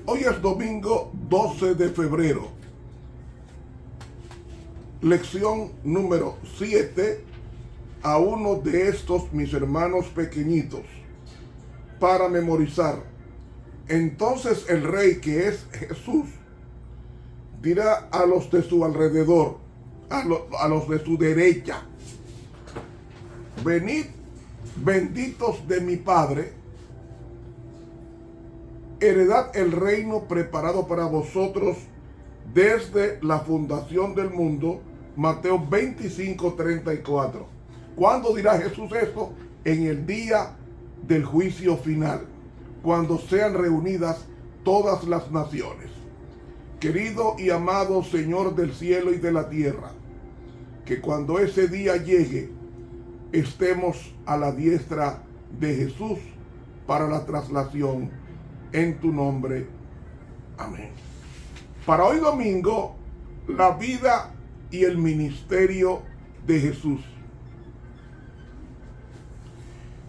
Hoy es domingo 12 de febrero. Lección número 7 a uno de estos mis hermanos pequeñitos para memorizar. Entonces el rey, que es Jesús, dirá a los de su alrededor, a los de su derecha: venid, benditos de mi Padre, heredad el reino preparado para vosotros desde la fundación del mundo. Mateo 25:34. ¿Cuándo dirá Jesús esto? En el día del juicio final, cuando sean reunidas todas las naciones. Querido y amado Señor del cielo y de la tierra, que cuando ese día llegue, estemos a la diestra de Jesús para la traslación en tu nombre. Amén. Para hoy domingo, la vida y el ministerio de Jesús.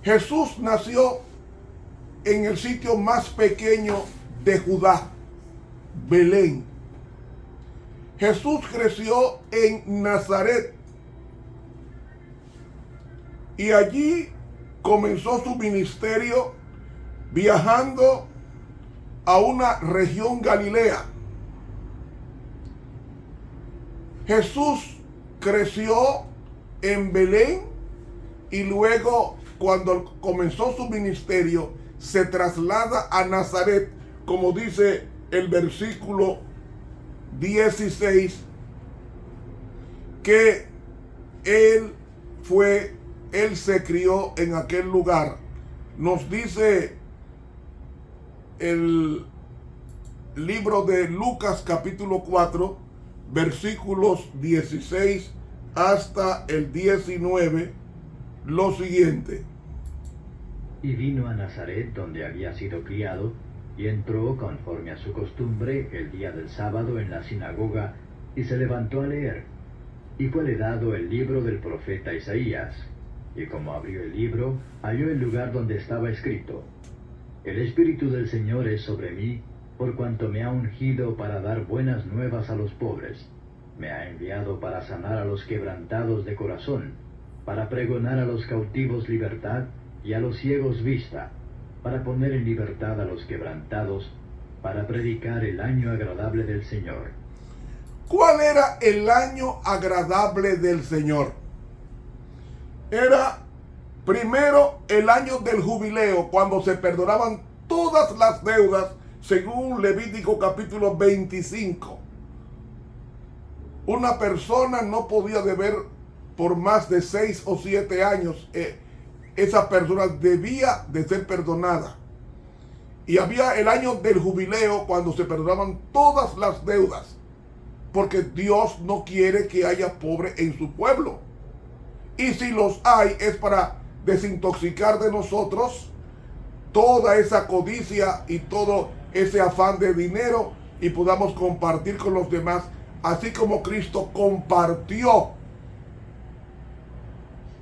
Jesús nació en el sitio más pequeño de Judá, Belén. Jesús creció en Nazaret y allí comenzó su ministerio viajando a una región galilea. Jesús creció en Belén y luego, cuando comenzó su ministerio, se traslada a Nazaret, como dice el versículo 16, que él se crió en aquel lugar. Nos dice el libro de Lucas capítulo 4, versículos 16 hasta el 19, lo siguiente. Y vino a Nazaret, donde había sido criado, y entró conforme a su costumbre el día del sábado en la sinagoga, y se levantó a leer. Y fuele dado el libro del profeta Isaías, y como abrió el libro, halló el lugar donde estaba escrito: El Espíritu del Señor es sobre mí, por cuanto me ha ungido para dar buenas nuevas a los pobres. Me ha enviado para sanar a los quebrantados de corazón, para pregonar a los cautivos libertad y a los ciegos vista, para poner en libertad a los quebrantados, para predicar el año agradable del Señor. ¿Cuál era el año agradable del Señor? Era primero el año del jubileo, cuando se perdonaban todas las deudas, según Levítico capítulo 25. Una persona no podía deber por más de 6 o 7 años. Esa persona debía de ser perdonada. Y había el año del jubileo, cuando se perdonaban todas las deudas, porque Dios no quiere que haya pobre en su pueblo. Y si los hay, es para desintoxicar de nosotros toda esa codicia y todo ese afán de dinero, y podamos compartir con los demás, así como Cristo compartió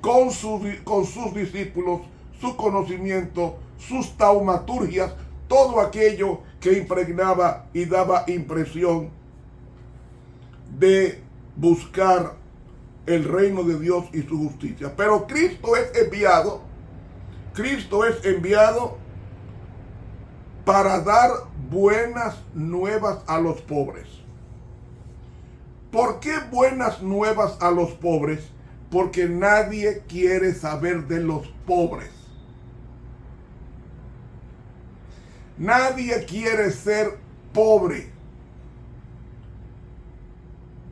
con sus discípulos su conocimiento, sus taumaturgias, todo aquello que impregnaba y daba impresión de buscar el reino de Dios y su justicia. Pero Cristo es enviado para dar buenas nuevas a los pobres. ¿Por qué buenas nuevas a los pobres? Porque nadie quiere saber de los pobres. Nadie quiere ser pobre.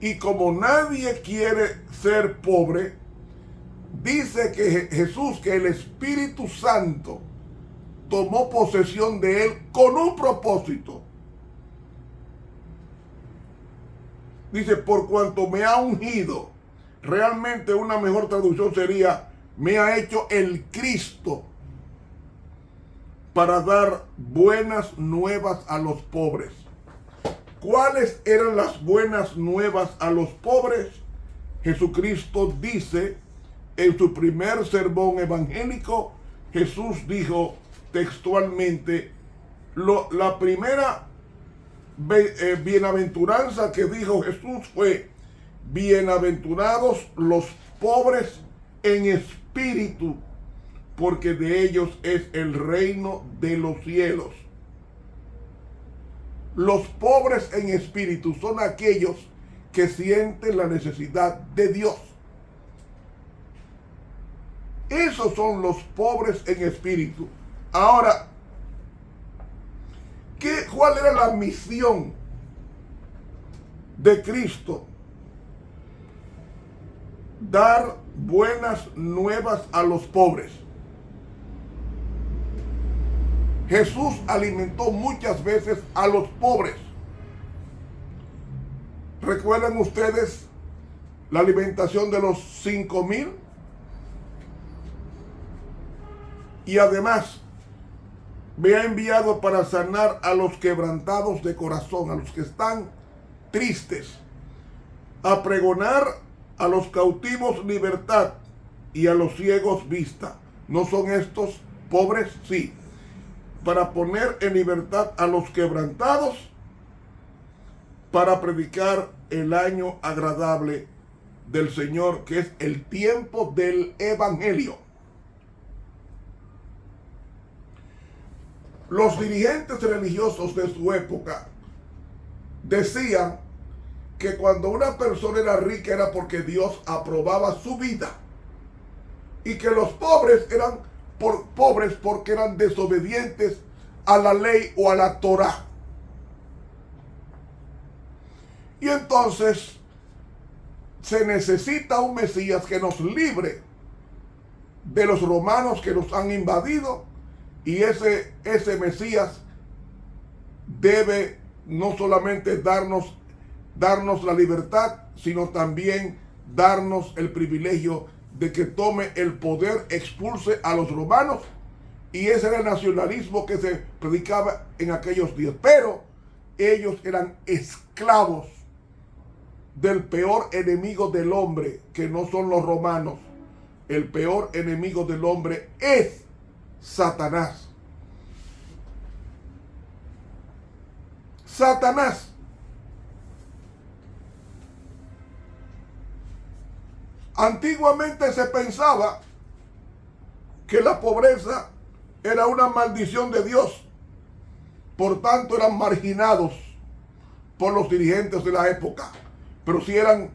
Y como nadie quiere ser pobre, dice que Jesús, que el Espíritu Santo tomó posesión de él con un propósito. Dice: por cuanto me ha ungido. Realmente una mejor traducción sería: me ha hecho el Cristo para dar buenas nuevas a los pobres. ¿Cuáles eran las buenas nuevas a los pobres? Jesucristo dice en su primer sermón evangélico, Jesús dijo textualmente, la primera bienaventuranza que dijo Jesús fue: bienaventurados los pobres en espíritu, porque de ellos es el reino de los cielos. Los pobres en espíritu son aquellos que sienten la necesidad de Dios. Esos son los pobres en espíritu. Ahora, ¿cuál era la misión de Cristo? Dar buenas nuevas a los pobres. Jesús alimentó muchas veces a los pobres. ¿Recuerdan ustedes la alimentación de los 5,000? Y además, me ha enviado para sanar a los quebrantados de corazón, a los que están tristes, a pregonar a los cautivos libertad y a los ciegos vista. ¿No son estos pobres? Sí. Para poner en libertad a los quebrantados, para predicar el año agradable del Señor, que es el tiempo del Evangelio. Los dirigentes religiosos de su época decían que cuando una persona era rica era porque Dios aprobaba su vida, y que los pobres eran pobres porque eran desobedientes a la ley o a la Torá. Y entonces se necesita un Mesías que nos libre de los romanos que nos han invadido, y ese Mesías debe no solamente darnos la libertad, sino también darnos el privilegio de que tome el poder, expulse a los romanos. Y ese era el nacionalismo que se predicaba en aquellos días. Pero ellos eran esclavos del peor enemigo del hombre, que no son los romanos. El peor enemigo del hombre es Satanás. Satanás antiguamente se pensaba que la pobreza era una maldición de Dios. Por tanto, eran marginados por los dirigentes de la época. Pero sí eran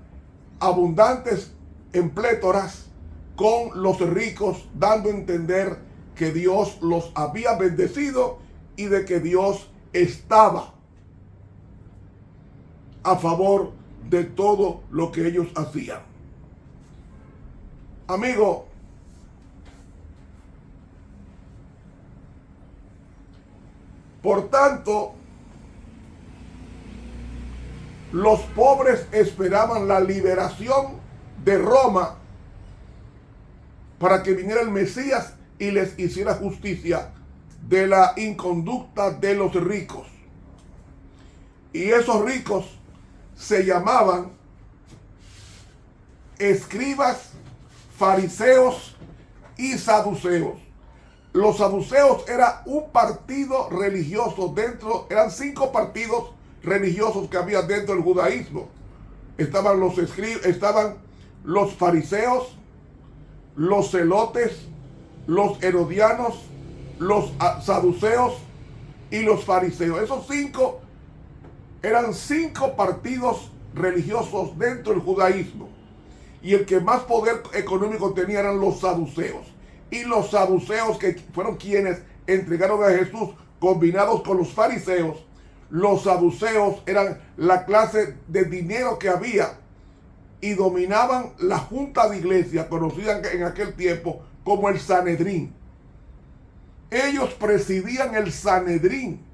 abundantes en plétoras con los ricos, dando a entender que Dios los había bendecido y de que Dios estaba a favor de todo lo que ellos hacían. Amigo, por tanto, los pobres esperaban la liberación de Roma para que viniera el Mesías y les hiciera justicia de la inconducta de los ricos. Y esos ricos se llamaban escribas, fariseos y saduceos. Los saduceos era un partido religioso eran 5 partidos religiosos que había dentro del judaísmo. Estaban los fariseos, los celotes, los herodianos, los saduceos y los fariseos. Esos 5 eran 5 partidos religiosos dentro del judaísmo. Y el que más poder económico tenía eran los saduceos. Y los saduceos, que fueron quienes entregaron a Jesús, combinados con los fariseos, los saduceos eran la clase de dinero que había y dominaban la junta de iglesia, conocida en aquel tiempo como el Sanedrín. Ellos presidían el Sanedrín.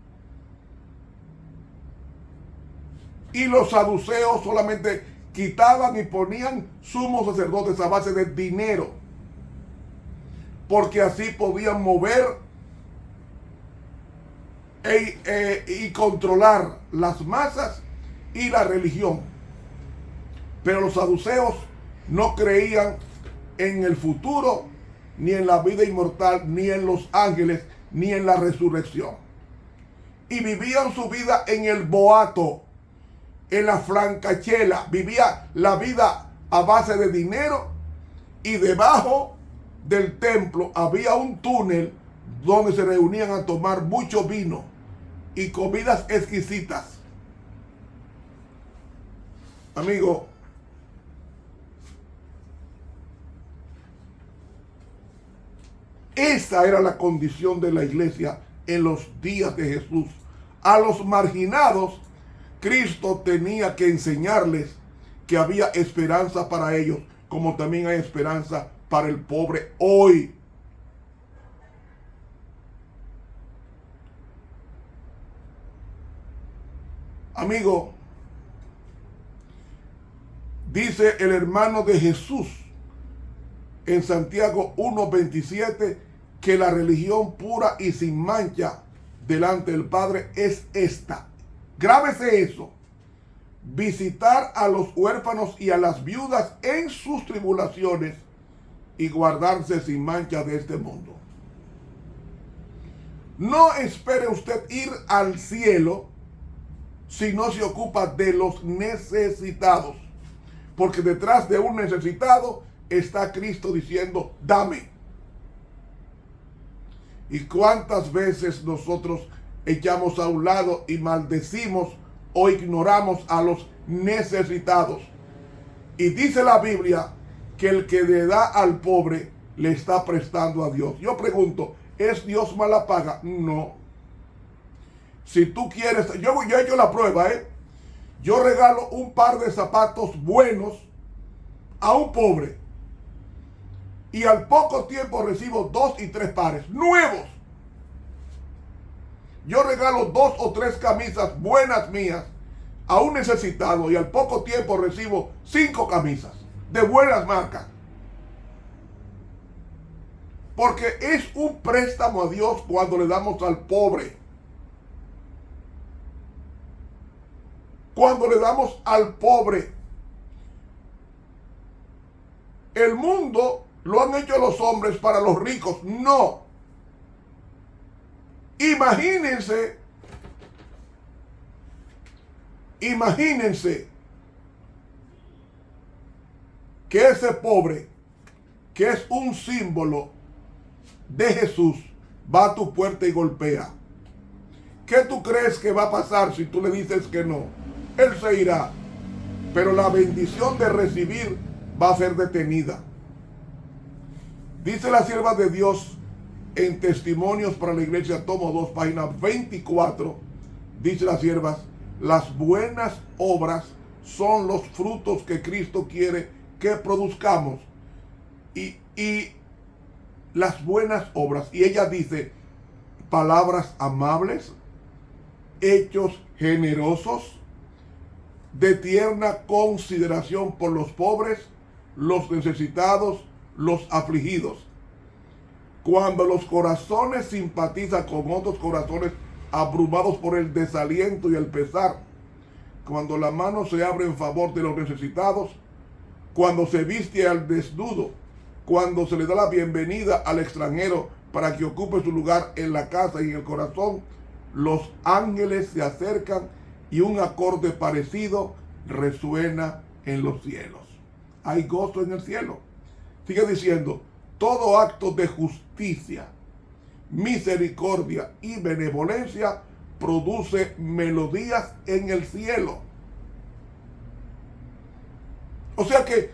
Y los saduceos solamente quitaban y ponían sumos sacerdotes a base de dinero, porque así podían mover y controlar las masas y la religión. Pero los saduceos no creían en el futuro, ni en la vida inmortal, ni en los ángeles, ni en la resurrección. y vivían su vida en el boato, en la francachela. Vivía la vida a base de dinero, y debajo del templo había un túnel donde se reunían a tomar mucho vino y comidas exquisitas. Amigo, esa era la condición de la iglesia en los días de Jesús. A los marginados, Cristo tenía que enseñarles que había esperanza para ellos, como también hay esperanza para el pobre hoy. Amigo, dice el hermano de Jesús en Santiago 1:27 que la religión pura y sin mancha delante del Padre es esta. Grábese eso: visitar a los huérfanos y a las viudas en sus tribulaciones y guardarse sin mancha de este mundo. No espere usted ir al cielo si no se ocupa de los necesitados, porque detrás de un necesitado está Cristo diciendo: dame. ¿Y cuántas veces nosotros echamos a un lado y maldecimos o ignoramos a los necesitados? Y dice la Biblia que el que le da al pobre le está prestando a Dios. Yo pregunto, ¿es Dios mala paga? No. Si tú quieres, yo he hecho la prueba, yo regalo un par de zapatos buenos a un pobre y al poco tiempo recibo 2 y 3 pares nuevos. Yo regalo 2 o 3 camisas buenas mías a un necesitado y al poco tiempo recibo 5 camisas de buenas marcas. Porque es un préstamo a Dios cuando le damos al pobre. Cuando le damos al pobre. El mundo lo han hecho los hombres para los ricos. No. Imagínense que ese pobre, que es un símbolo de Jesús, va a tu puerta y golpea. ¿Qué tú crees que va a pasar si tú le dices que no? Él se irá, pero la bendición de recibir va a ser detenida. Dice la sierva de Dios en Testimonios para la Iglesia, tomo 2, página 24, dice la sierva: las buenas obras son los frutos que Cristo quiere que produzcamos. Y las buenas obras, y ella dice, palabras amables, hechos generosos, de tierna consideración por los pobres, los necesitados, los afligidos. Cuando los corazones simpatizan con otros corazones abrumados por el desaliento y el pesar, cuando la mano se abre en favor de los necesitados, cuando se viste al desnudo, cuando se le da la bienvenida al extranjero para que ocupe su lugar en la casa y en el corazón, los ángeles se acercan y un acorde parecido resuena en los cielos. Hay gozo en el cielo. Sigue diciendo: todo acto de justicia, misericordia y benevolencia produce melodías en el cielo. O sea que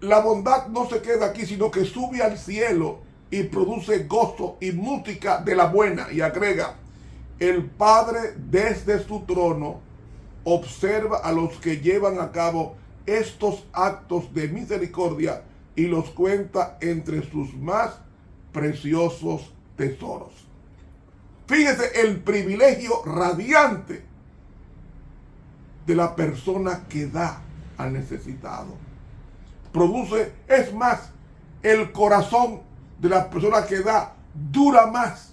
la bondad no se queda aquí, sino que sube al cielo y produce gozo y música de la buena. Y agrega: el Padre desde su trono observa a los que llevan a cabo estos actos de misericordia y los cuenta entre sus más preciosos tesoros. Fíjese el privilegio radiante de la persona que da al necesitado. Produce, es más, el corazón de la persona que da dura más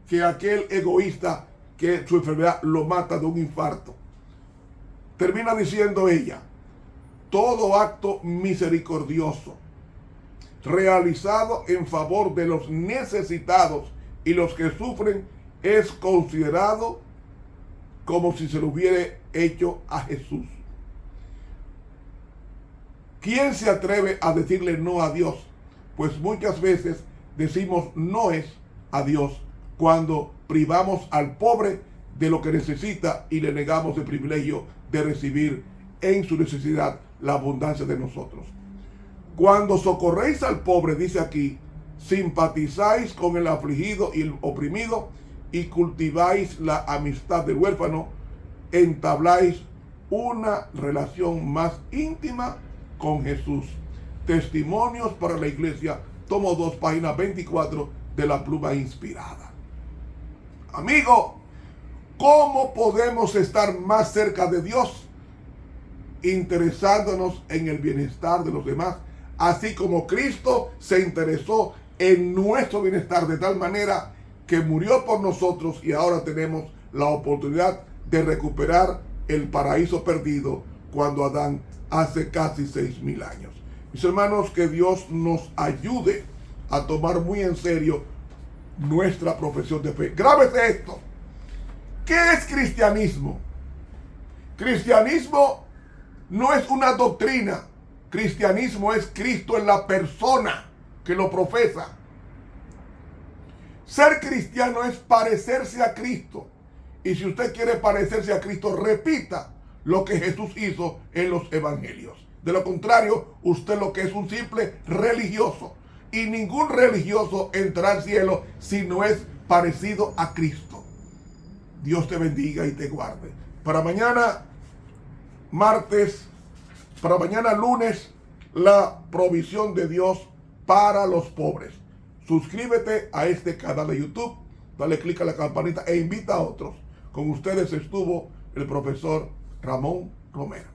que aquel egoísta que su enfermedad lo mata de un infarto. Termina diciendo ella: todo acto misericordioso realizado en favor de los necesitados y los que sufren es considerado como si se lo hubiera hecho a Jesús. ¿Quién se atreve a decirle no a Dios? Pues muchas veces decimos no es a Dios cuando privamos al pobre de lo que necesita y le negamos el privilegio de recibir en su necesidad la abundancia de nosotros. Cuando socorréis al pobre, dice aquí, simpatizáis con el afligido y el oprimido y cultiváis la amistad del huérfano, entabláis una relación más íntima con Jesús. Testimonios para la iglesia, tomo 2, página 24 de la pluma inspirada. Amigo, ¿cómo podemos estar más cerca de Dios? Interesándonos en el bienestar de los demás, así como Cristo se interesó en nuestro bienestar de tal manera que murió por nosotros y ahora tenemos la oportunidad de recuperar el paraíso perdido cuando Adán hace casi 6,000 años. Mis hermanos, que Dios nos ayude a tomar muy en serio nuestra profesión de fe. Grábese esto. ¿Qué es cristianismo? Cristianismo no es una doctrina. Cristianismo es Cristo en la persona que lo profesa. Ser cristiano es parecerse a Cristo. Y si usted quiere parecerse a Cristo, repita lo que Jesús hizo en los evangelios. De lo contrario, usted lo que es un simple religioso. Y ningún religioso entrará al cielo si no es parecido a Cristo. Dios te bendiga y te guarde. Para mañana, lunes, la provisión de Dios para los pobres. Suscríbete a este canal de YouTube, dale clic a la campanita e invita a otros. Con ustedes estuvo el profesor Ramón Romero.